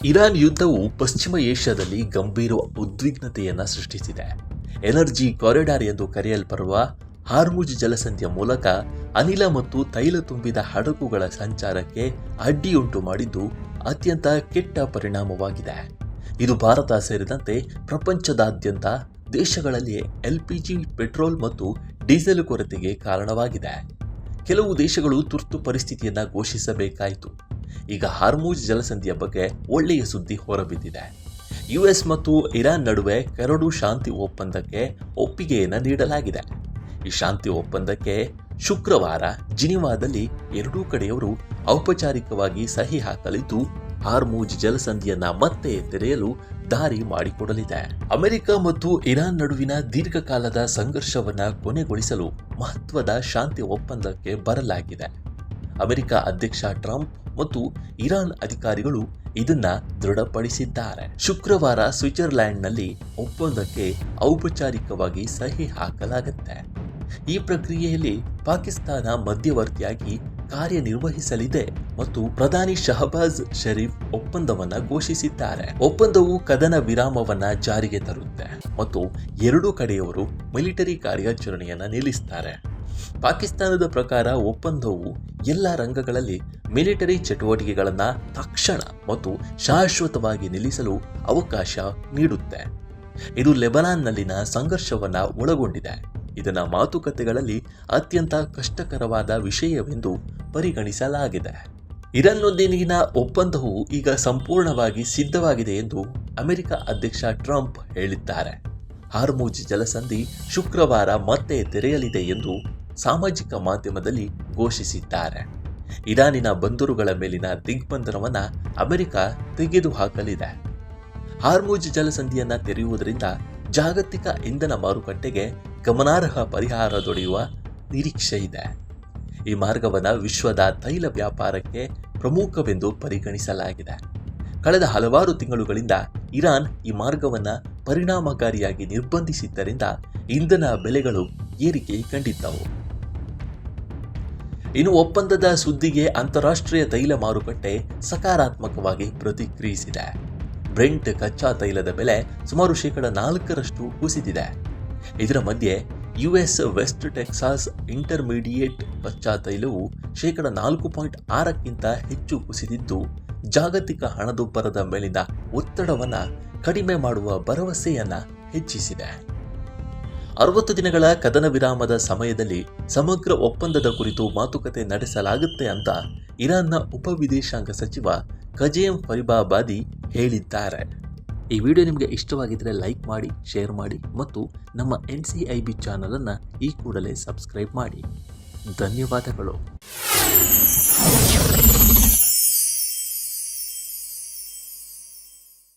Iran ಯುದ್ಧವು ಪಶ್ಚಿಮ ಏಷ್ಯಾದಲ್ಲಿ ಗಂಭೀರ ಉದ್ವಿಗ್ನತೆಯನ್ನು ಸೃಷ್ಟಿಸಿದೆ. ಎನರ್ಜಿ ಕಾರಿಡಾರ್ ಎಂದು ಕರೆಯಲ್ಪಡುವ ಹಾರ್ಮುಜ್ ಜಲಸಂಧಿಯ ಮೂಲಕ ಅನಿಲ ಮತ್ತು ತೈಲ ತುಂಬಿದ ಹಡಗುಗಳ ಸಂಚಾರಕ್ಕೆ ಅಡ್ಡಿಯುಂಟು ಮಾಡಿದ್ದು ಅತ್ಯಂತ ಕೆಟ್ಟ ಪರಿಣಾಮವಾಗಿದೆ. ಇದು ಭಾರತ ಸೇರಿದಂತೆ ಪ್ರಪಂಚದಾದ್ಯಂತ ದೇಶಗಳಲ್ಲಿ LPG, ಪೆಟ್ರೋಲ್ ಮತ್ತು ಡೀಸೆಲ್ ಕೊರತೆಗೆ ಕಾರಣವಾಗಿದೆ. ಕೆಲವು ದೇಶಗಳು ತುರ್ತು ಪರಿಸ್ಥಿತಿಯನ್ನು ಘೋಷಿಸಬೇಕಾಯಿತು. ಈಗ ಹಾರ್ಮುಜ್ ಜಲಸಂಧಿಯ ಬಗ್ಗೆ ಒಳ್ಳೆಯ ಸುದ್ದಿ ಹೊರಬಿದ್ದಿದೆ. US ಮತ್ತು ಇರಾನ್ ನಡುವೆ ಕರಡು ಶಾಂತಿ ಒಪ್ಪಂದಕ್ಕೆ ಒಪ್ಪಿಗೆಯನ್ನು ನೀಡಲಾಗಿದೆ. ಈ ಶಾಂತಿ ಒಪ್ಪಂದಕ್ಕೆ ಶುಕ್ರವಾರ ಜಿನಿವಾದಲ್ಲಿ ಎರಡೂ ಕಡೆಯವರು ಔಪಚಾರಿಕವಾಗಿ ಸಹಿ ಹಾಕಲಿದ್ದು ಹಾರ್ಮುಜ್ ಜಲಸಂಧಿಯನ್ನ ಮತ್ತೆ ತೆರೆಯಲು ದಾರಿ ಮಾಡಿಕೊಡಲಿದೆ. ಅಮೆರಿಕ ಮತ್ತು ಇರಾನ್ ನಡುವಿನ ದೀರ್ಘಕಾಲದ ಸಂಘರ್ಷವನ್ನ ಕೊನೆಗೊಳಿಸಲು ಮಹತ್ವದ ಶಾಂತಿ ಒಪ್ಪಂದಕ್ಕೆ ಬರಲಾಗಿದೆ. ಅಮೆರಿಕ ಅಧ್ಯಕ್ಷ ಟ್ರಂಪ್ ಮತ್ತು ಇರಾನ್ ಅಧಿಕಾರಿಗಳು ಇದನ್ನ ದೃಢಪಡಿಸಿದ್ದಾರೆ. ಶುಕ್ರವಾರ ಸ್ವಿಟ್ಜರ್ಲ್ಯಾಂಡ್ನಲ್ಲಿ ಒಪ್ಪಂದಕ್ಕೆ ಔಪಚಾರಿಕವಾಗಿ ಸಹಿ ಹಾಕಲಾಗುತ್ತೆ. ಈ ಪ್ರಕ್ರಿಯೆಯಲ್ಲಿ ಪಾಕಿಸ್ತಾನ ಮಧ್ಯವರ್ತಿಯಾಗಿ ಕಾರ್ಯನಿರ್ವಹಿಸಲಿದೆ ಮತ್ತು ಪ್ರಧಾನಿ ಶಹಬಾಜ್ ಶರೀಫ್ ಒಪ್ಪಂದವನ್ನ ಘೋಷಿಸಿದ್ದಾರೆ. ಒಪ್ಪಂದವು ಕದನ ವಿರಾಮವನ್ನ ಜಾರಿಗೆ ತರುತ್ತೆ ಮತ್ತು ಎರಡೂ ಕಡೆಯವರು ಮಿಲಿಟರಿ ಕಾರ್ಯಾಚರಣೆಯನ್ನ ನಿಲ್ಲಿಸುತ್ತಾರೆ. ಪಾಕಿಸ್ತಾನದ ಪ್ರಕಾರ ಒಪ್ಪಂದವು ಎಲ್ಲ ರಂಗಗಳಲ್ಲಿ ಮಿಲಿಟರಿ ಚಟುವಟಿಕೆಗಳನ್ನು ತಕ್ಷಣ ಮತ್ತು ಶಾಶ್ವತವಾಗಿ ನಿಲ್ಲಿಸಲು ಅವಕಾಶ ನೀಡುತ್ತೆ. ಇದು ಲೆಬನಾನ್ನಲ್ಲಿನ ಸಂಘರ್ಷವನ್ನು ಒಳಗೊಂಡಿದೆ. ಇದನ್ನು ಮಾತುಕತೆಗಳಲ್ಲಿ ಅತ್ಯಂತ ಕಷ್ಟಕರವಾದ ವಿಷಯವೆಂದು ಪರಿಗಣಿಸಲಾಗಿದೆ. ಇರಾನ್ನೊಂದಿಗಿನ ಒಪ್ಪಂದವು ಈಗ ಸಂಪೂರ್ಣವಾಗಿ ಸಿದ್ಧವಾಗಿದೆ ಎಂದು ಅಮೆರಿಕ ಅಧ್ಯಕ್ಷ ಟ್ರಂಪ್ ಹೇಳಿದ್ದಾರೆ. ಹಾರ್ಮುಜ್ ಜಲಸಂಧಿ ಶುಕ್ರವಾರ ಮತ್ತೆ ತೆರೆಯಲಿದೆ ಎಂದು ಸಾಮಾಜಿಕ ಮಾಧ್ಯಮದಲ್ಲಿ ಘೋಷಿಸಿದ್ದಾರೆ. ಇರಾನಿನ ಬಂದರುಗಳ ಮೇಲಿನ ದಿಗ್ಬಂಧನವನ್ನು ಅಮೆರಿಕ ತೆಗೆದುಹಾಕಲಿದೆ. ಹಾರ್ಮುಜ್ ಜಲಸಂಧಿಯನ್ನು ತೆರೆಯುವುದರಿಂದ ಜಾಗತಿಕ ಇಂಧನ ಮಾರುಕಟ್ಟೆಗೆ ಗಮನಾರ್ಹ ಪರಿಹಾರ ದೊರೆಯುವ ನಿರೀಕ್ಷೆ ಇದೆ. ಈ ಮಾರ್ಗವನ್ನು ವಿಶ್ವದ ತೈಲ ವ್ಯಾಪಾರಕ್ಕೆ ಪ್ರಮುಖವೆಂದು ಪರಿಗಣಿಸಲಾಗಿದೆ. ಕಳೆದ ಹಲವಾರು ತಿಂಗಳುಗಳಿಂದ ಇರಾನ್ ಈ ಮಾರ್ಗವನ್ನು ಪರಿಣಾಮಕಾರಿಯಾಗಿ ನಿರ್ಬಂಧಿಸಿದ್ದರಿಂದ ಇಂಧನ ಬೆಲೆಗಳು ಏರಿಕೆ ಕಂಡಿದ್ದವು. ಇನ್ನು ಒಪ್ಪಂದದ ಸುದ್ದಿಗೆ ಅಂತಾರಾಷ್ಟ್ರೀಯ ತೈಲ ಮಾರುಕಟ್ಟೆ ಸಕಾರಾತ್ಮಕವಾಗಿ ಪ್ರತಿಕ್ರಿಯಿಸಿದೆ. ಬ್ರೆಂಟ್ ಕಚ್ಚಾ ತೈಲದ ಬೆಲೆ ಸುಮಾರು 4% ಕುಸಿದಿದೆ. ಇದರ ಮಧ್ಯೆ US ವೆಸ್ಟ್ ಟೆಕ್ಸಾಸ್ ಇಂಟರ್ಮೀಡಿಯೇಟ್ ಕಚ್ಚಾ ತೈಲವು 4.6ಕ್ಕಿಂತ ಹೆಚ್ಚು ಕುಸಿದಿದ್ದು ಜಾಗತಿಕ ಹಣದುಬ್ಬರದ ಮೇಲಿನ ಒತ್ತಡವನ್ನು ಕಡಿಮೆ ಮಾಡುವ ಭರವಸೆಯನ್ನು ಹೆಚ್ಚಿಸಿದೆ. 60 ದಿನಗಳ ಕದನ ವಿರಾಮದ ಸಮಯದಲ್ಲಿ ಸಮಗ್ರ ಒಪ್ಪಂದದ ಕುರಿತು ಮಾತುಕತೆ ನಡೆಸಲಾಗುತ್ತೆ ಅಂತ ಇರಾನ್ನ ಉಪವಿದೇಶಾಂಗ ಸಚಿವ ಕಜೇಮ್ ಫರಿಬಾಬಾದಿ ಹೇಳಿದ್ದಾರೆ. ಈ ವಿಡಿಯೋ ನಿಮಗೆ ಇಷ್ಟವಾಗಿದ್ದರೆ ಲೈಕ್ ಮಾಡಿ, ಶೇರ್ ಮಾಡಿ ಮತ್ತು ನಮ್ಮ NCIB ಚಾನಲನ್ನು ಈ ಕೂಡಲೇ ಸಬ್ಸ್ಕ್ರೈಬ್ ಮಾಡಿ. ಧನ್ಯವಾದಗಳು.